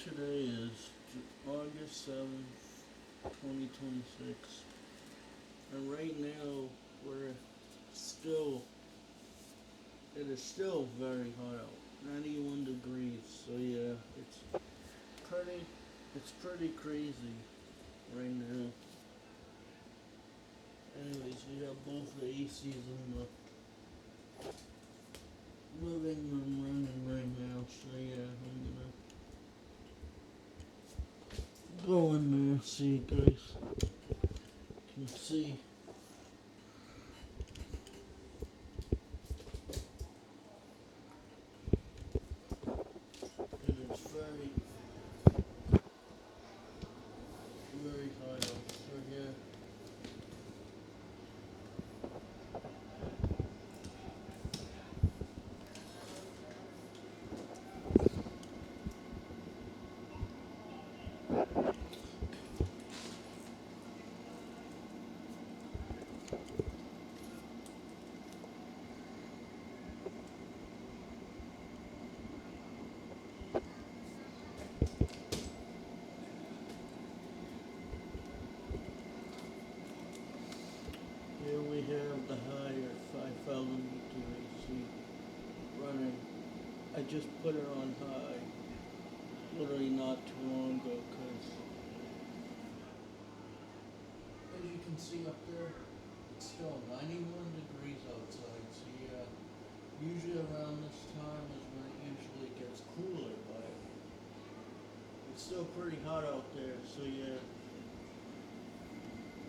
Today is August 7th, 2026, and right now we're still, it is still very hot out, 91 degrees, so yeah, pretty, it's pretty crazy right now. Anyways, we have both the ACs in the living room running right now, so yeah, I'm gonna go in there, see you guys can see. It is very, very hot out, so yeah. Here we have the higher 5,000 BTU AC running. I just put it on high literally not too long ago because as you can see up there, it's still 91 degrees outside. So yeah, usually around this time is when it usually gets cooler, but it's still pretty hot out there. So yeah,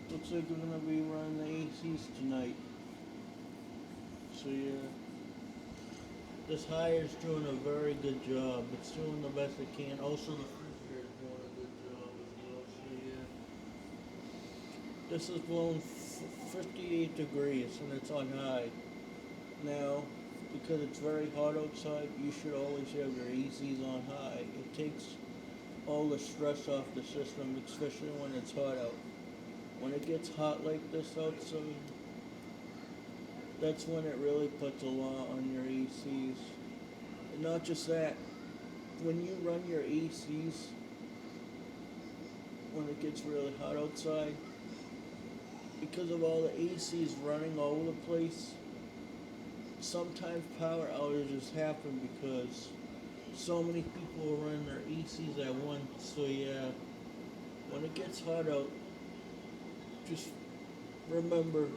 looks like we're gonna be running the ACs tonight. So yeah. This hire's doing a very good job. It's doing the best it can. Also, the refrigerator is doing a good job as well. So yeah, this is blowing 58 degrees and it's on high. Now, because it's very hot outside, you should always have your ACs on high. It takes all the stress off the system, especially when it's hot out. When it gets hot like this outside, that's when it really puts a lot on your ACs. And not just that, when you run your ACs when it gets really hot outside, because of all the ACs running all over the place, sometimes power outages happen because so many people are running their ACs at once. So yeah, when it gets hot out, just remember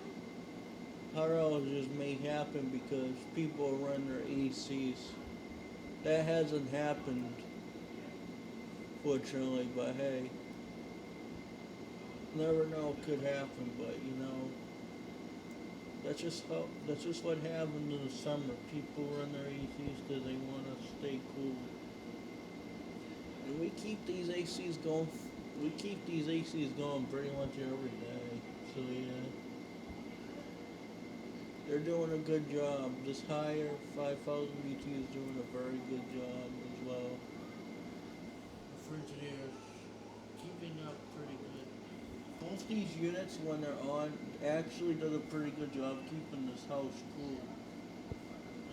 power outages may happen because people are running their ACs. That hasn't happened, fortunately, but hey, never know, it could happen. But you know, that's just what happens in the summer. People run their ACs because they want to stay cool, and we keep these ACs going. We keep these ACs going pretty much every day. So yeah, they're doing a good job. This higher 5,000 BT is doing a very good job as well. The Frigidaire keeping up pretty good. Both these units, when they're on, actually does a pretty good job keeping this house cool.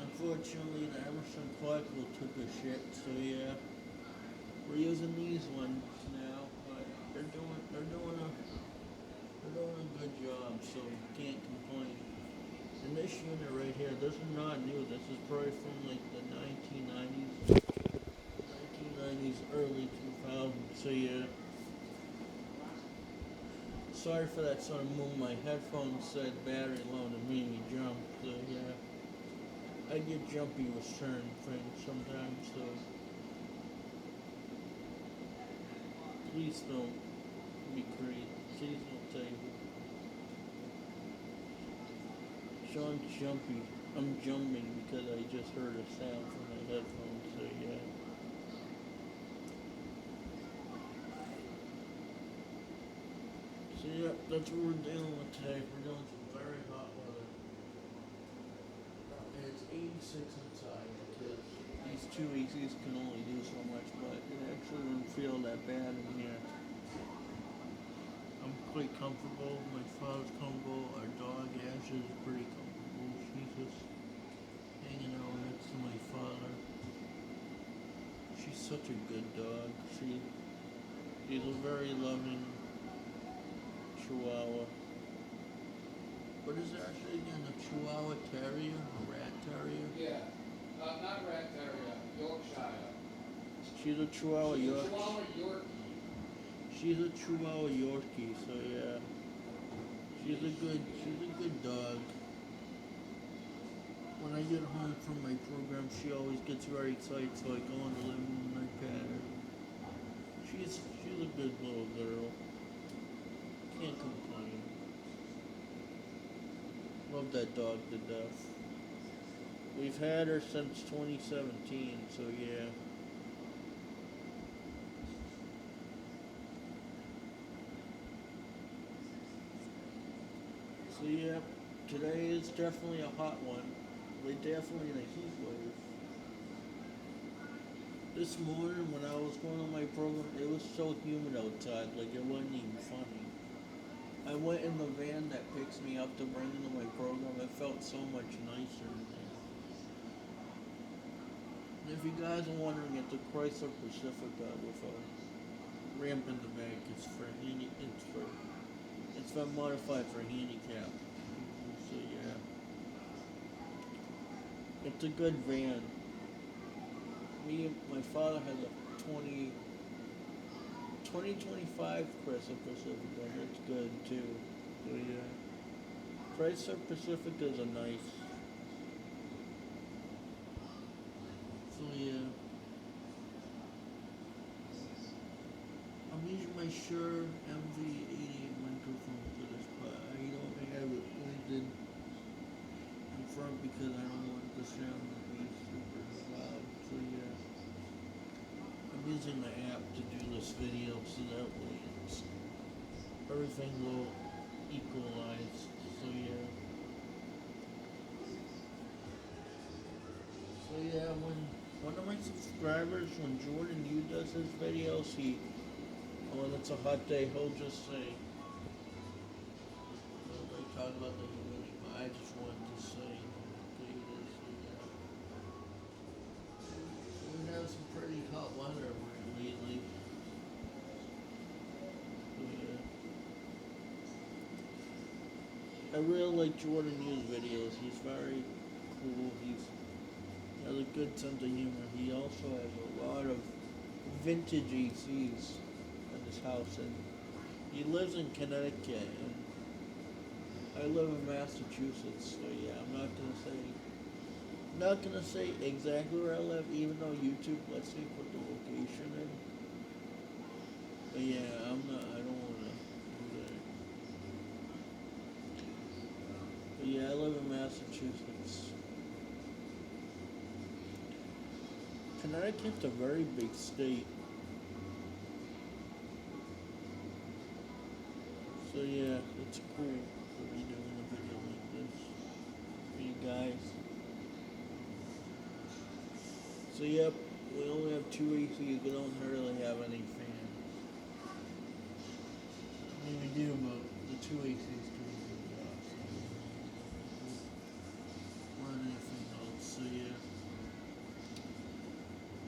Unfortunately, the Emerson Clarkville took a shit, so yeah, we're using these ones now. But they're doing a good job, so can't complain. And this unit right here, this is not new. This is probably from like the 1990s, early 2000s. So yeah. Sorry for that sort of move. My headphones said battery low and it made me jump. So yeah, I get jumpy with certain things sometimes. So please don't be crazy. Please don't take it. Sean's jumpy. I'm jumping because I just heard a sound from my headphones. So yeah. So yeah, that's what we're dealing with today. We're dealing with some very hot weather. And it's 86 inside because these two ACs can only do so much, but it actually wouldn't feel that bad in here. I'm quite comfortable. My father's comfortable. Our dog Ashes is pretty comfortable. She's just hanging out next to my father. She's such a good dog. She's a very loving Chihuahua. What is it actually again? A Chihuahua Terrier? A Rat Terrier? Yeah. Not Rat Terrier, Yorkshire. She's a Chihuahua She's a Yorkie. Chihuahua Yorkie. She's a Chihuahua Yorkie, so yeah. She's a good dog. When I get home from my program, she always gets very excited, so I go in the living room and I pat her. She's a good little girl. Can't complain. Love that dog to death. We've had her since 2017, so yeah. So yeah, today is definitely a hot one. We're definitely in a heat wave. This morning when I was going on my program, it was so humid outside, like it wasn't even funny. I went in the van that picks me up to bring into my program. It felt so much nicer in there. And if you guys are wondering, it's a Chrysler Pacifica with a ramp in the back. It's been modified for handicap. So yeah, it's a good van. My father has a 2025 Chrysler Pacifica. It's good too. So yeah, Chrysler Pacificas are nice. So yeah, I'm using my Shure MV88 microphone for this, but I don't have it linked in front because I don't want the sound to be super loud. So yeah, I'm using the app to do this video so that way everything will equalize. So yeah. So yeah, when one of my subscribers, when Jordan Yu does his videos, when it's a hot day, he'll just say, like talk about the humidity, but I just wanted to say, we have some pretty hot weather lately. So, yeah. I really like Jordan Yu's videos. He's very cool. He has a good sense of humor. He also has a lot of vintage ACs in his house, and he lives in Connecticut, and I live in Massachusetts. So yeah, I'm not gonna say exactly where I live, even though YouTube lets me put the location in. But yeah, I don't wanna do that. But yeah, I live in Massachusetts. Connecticut's a very big state. So yeah, it's cool to be doing a video like this for you guys. So yep, we only have two ACs. We don't really have any fans. I mean, we do, but the two ACs do a good job. So more than anything else. So yeah.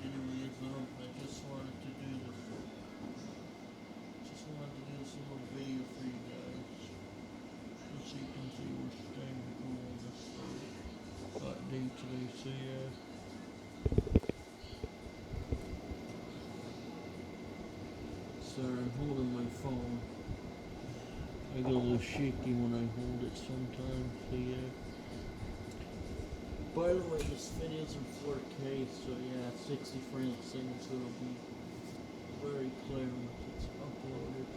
Anyways, I just wanted to do this. Just wanted to do this little video for you guys, just so you can see what's staying cool on this hot day today. So yeah. Sorry, I'm holding my phone. I get a little shaky when I hold it sometimes. So yeah. By the way, this video's in 4K, so yeah, 60 frames a second, so it'll be very clear once it's uploaded.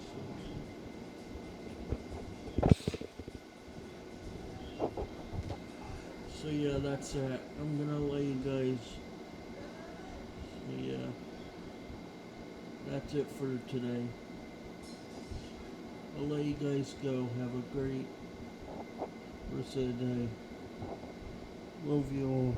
So yeah, that's it. I'm gonna let you guys. So yeah, that's it for today. I'll let you guys go. Have a great rest of the day. Love you all.